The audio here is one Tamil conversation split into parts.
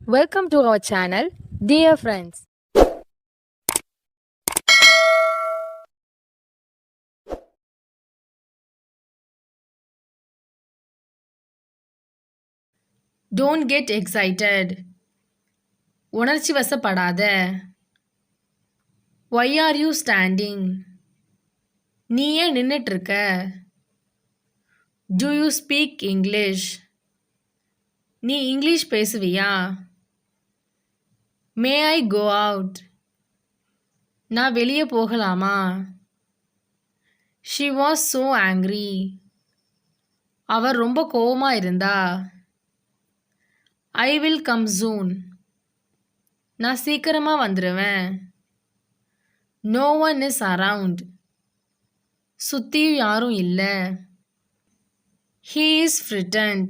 Welcome to our channel, dear friends. Don't get excited. உணர்ச்சி வசப்படாத. Why are you standing? நீ ஏன் நின்னுட்டு இருக்க? Do you speak English? நீ English பேசுவியா? May I go out? நான் வெளியே போகலாமா? She was so angry. அவர் ரொம்ப கோவமா இருந்தா. I will come soon. நான் சீக்கிரமா வந்துடுவேன். No one is around. சுத்தியும் யாரும் இல்லை. He is frightened.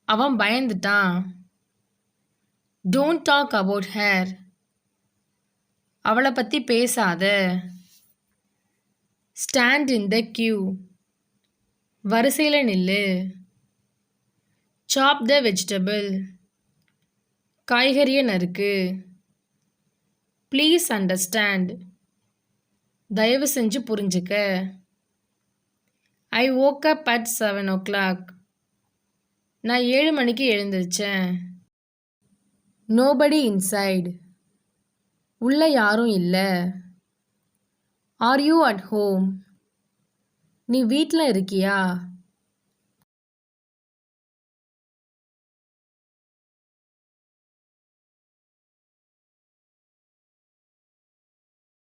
அவன் பயந்துட்டான். Don't talk about her. அவளை பற்றி பேசாத. Stand in the queue. வரிசையில் நில்லு. Chop the vegetable. காய்கறியை நறுக்கு. Please understand. தயவு செஞ்சு புரிஞ்சுக்க. I woke up at 7 o'clock. நான் 7 மணிக்கு எழுந்திருச்சேன். Nobody inside. உள்ள யாரும் இல்லை. Are you at home? நீ வீட்டில் இருக்கியா?